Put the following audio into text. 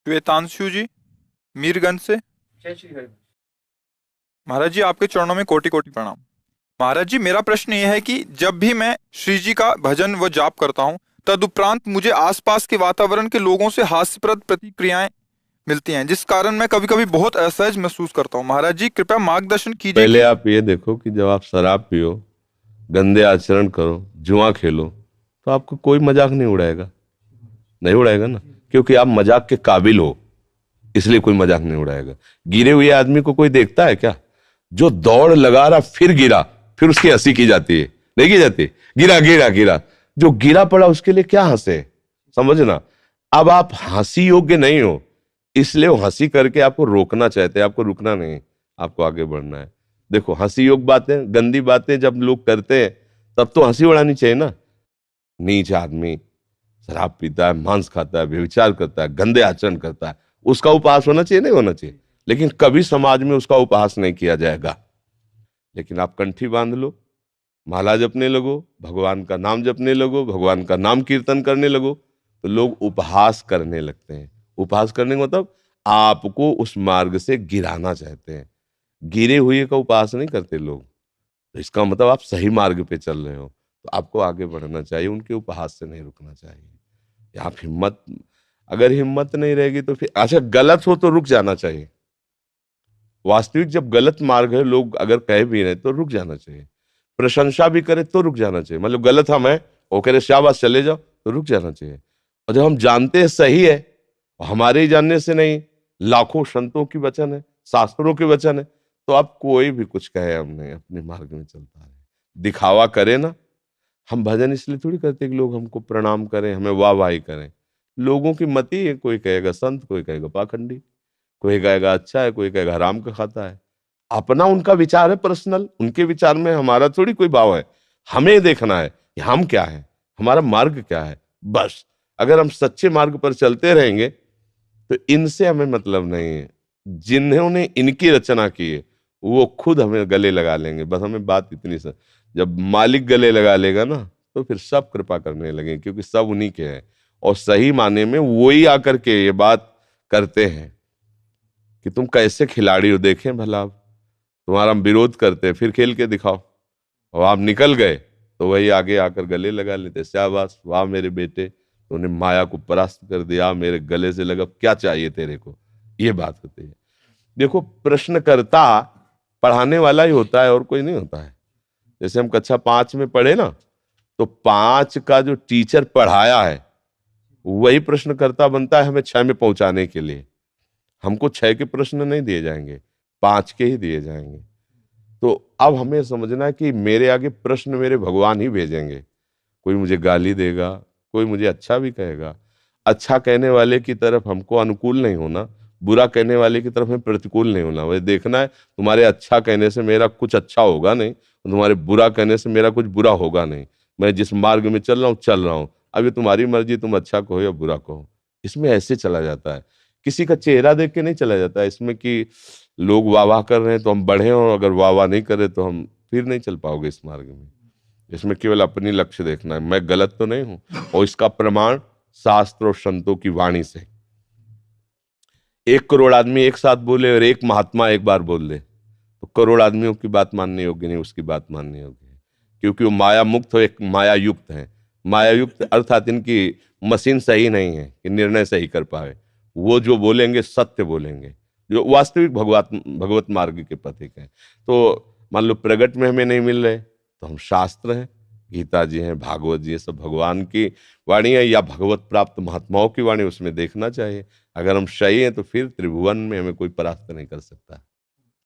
श्वेतांशु जी, मीरगंज से। जय श्री हरि। महाराज जी, आपके चरणों में कोटि कोटि प्रणाम। महाराज जी, मेरा प्रश्न यह है कि जब भी मैं श्री जी का भजन व जाप करता हूँ, तदुपरांत मुझे आसपास के वातावरण के लोगों से हास्यप्रद प्रतिक्रियाएं मिलती हैं, जिस कारण मैं कभी कभी बहुत असहज महसूस करता हूँ। महाराज जी, कृपया मार्गदर्शन कीजिए पहले कि आप ये देखो कि जब आप शराब पियो, गंदे आचरण करो, जुआ खेलो, तो आपको कोई मजाक नहीं उड़ाएगा। नहीं उड़ाएगा ना, क्योंकि आप मजाक के काबिल हो, इसलिए कोई मजाक नहीं उड़ाएगा। गिरे हुए आदमी को कोई देखता है क्या? जो दौड़ लगा रहा फिर गिरा, फिर उसकी हंसी की जाती है, नहीं की जाती? गिरा गिरा गिरा, जो गिरा पड़ा उसके लिए क्या हंसे? समझना। अब आप हंसी योग्य नहीं हो, इसलिए वो हंसी करके आपको रोकना चाहते हैं, आपको रुकना नहीं, आपको आगे बढ़ना है। देखो, हंसी योग्य बातें, गंदी बातें जब लोग करते हैं तब तो हंसी उड़ानी चाहिए ना। नीच आदमी शराब पीता है, मांस खाता है, व्यभिचार करता है, गंदे आचरण करता है, उसका उपहास होना चाहिए? नहीं होना चाहिए। लेकिन कभी समाज में उसका उपहास नहीं किया जाएगा। लेकिन आप कंठी बांध लो, माला जपने लगो, भगवान का नाम जपने लगो, भगवान का नाम कीर्तन करने लगो, तो लोग उपहास करने लगते हैं। उपहास करने का मतलब आपको उस मार्ग से गिराना चाहते हैं। गिरे हुए का उपहास नहीं करते लोग, तो इसका मतलब आप सही मार्ग पे चल रहे हो, तो आपको आगे बढ़ना चाहिए, उनके उपहास से नहीं रुकना चाहिए। आप हिम्मत, अगर हिम्मत नहीं रहेगी तो फिर अच्छा, गलत हो तो रुक जाना चाहिए। वास्तविक जब गलत मार्ग है, लोग अगर कह भी रहे तो रुक जाना चाहिए। प्रशंसा भी करे तो रुक जाना चाहिए। मतलब गलत हम है, वो कह रहे शाबाश चले जाओ, तो रुक जाना चाहिए। और जब हम जानते हैं सही है, हमारे ही जानने से नहीं, लाखों संतों की वचन है, शास्त्रों के वचन है, तो आप कोई भी कुछ कहे, हम नहीं, अपने मार्ग में चलता है। दिखावा करे ना, हम भजन इसलिए थोड़ी करते कि लोग हमको प्रणाम करें, हमें वाहवाही करें। लोगों की मति है, कोई कहेगा संत, कोई कहेगा पाखंडी, कोई कहेगा अच्छा है, कोई कहेगा हराम का खाता है। अपना उनका विचार है पर्सनल, उनके विचार में हमारा थोड़ी कोई भाव है। हमें देखना है कि हम क्या है, हमारा मार्ग क्या है, बस। अगर हम सच्चे मार्ग पर चलते रहेंगे तो इनसे हमें मतलब नहीं है। जिन्होंने इनकी रचना की है वो खुद हमें गले लगा लेंगे, बस हमें बात इतनी सा। जब मालिक गले लगा लेगा ना, तो फिर सब कृपा करने लगेंगे, क्योंकि सब उन्हीं के हैं। और सही माने में वो ही आकर के ये बात करते हैं कि तुम कैसे खिलाड़ी हो, देखें भला आप, तुम्हारा हम विरोध करते, फिर खेल के दिखाओ। और आप निकल गए तो वही आगे आकर गले लगा लेते, शाबाश, वाह मेरे बेटे, तूने माया को परास्त कर दिया, मेरे गले से लगा, क्या चाहिए तेरे को, ये बात होती है। देखो, प्रश्नकर्ता पढ़ाने वाला ही होता है और कोई नहीं होता है। जैसे हम कक्षा 5 में पढ़े ना, तो 5 का जो टीचर पढ़ाया है वही प्रश्नकर्ता बनता है हमें 6 में पहुंचाने के लिए। हमको 6 के प्रश्न नहीं दिए जाएंगे, 5 के ही दिए जाएंगे। तो अब हमें समझना है कि मेरे आगे प्रश्न मेरे भगवान ही भेजेंगे। कोई मुझे गाली देगा, कोई मुझे अच्छा भी कहेगा। अच्छा कहने वाले की तरफ हमको अनुकूल नहीं होना, बुरा कहने वाले की तरफ हमें प्रतिकूल नहीं होना। वही देखना है, तुम्हारे अच्छा कहने से मेरा कुछ अच्छा होगा नहीं, तुम्हारे बुरा कहने से मेरा कुछ बुरा होगा नहीं। मैं जिस मार्ग में चल रहा हूँ। अब ये तुम्हारी मर्जी, तुम अच्छा कहो या बुरा कहो। इसमें ऐसे चला जाता है, किसी का चेहरा देख के नहीं चला जाता है इसमें कि लोग वाह वाह कर रहे हैं तो हम बढ़े, और अगर वाह वाह नहीं करे तो हम फिर नहीं चल पाओगे इस मार्ग में। इसमें केवल अपनी लक्ष्य देखना है, मैं गलत तो नहीं हूं। और इसका प्रमाण शास्त्र और संतों की वाणी से। 1 करोड़ आदमी एक साथ बोले और एक महात्मा एक बार बोल दे, तो करोड़ आदमियों की बात मानने योग्य नहीं, उसकी बात मानने योग्य है। क्योंकि वो माया मुक्त हो, एक माया युक्त है। माया युक्त अर्थात इनकी मशीन सही नहीं है कि निर्णय सही कर पाए। वो जो बोलेंगे सत्य बोलेंगे, जो वास्तविक भगवत मार्ग के पथिक हैं। तो मान लो प्रगट में हमें नहीं मिल रहे, तो हम शास्त्र हैं, गीता जी हैं, भागवत जी है, सब भगवान की वाणी है या भगवत प्राप्त महात्माओं की वाणी, उसमें देखना चाहिए। अगर हम सही हैं तो फिर त्रिभुवन में हमें कोई परास्त नहीं कर सकता।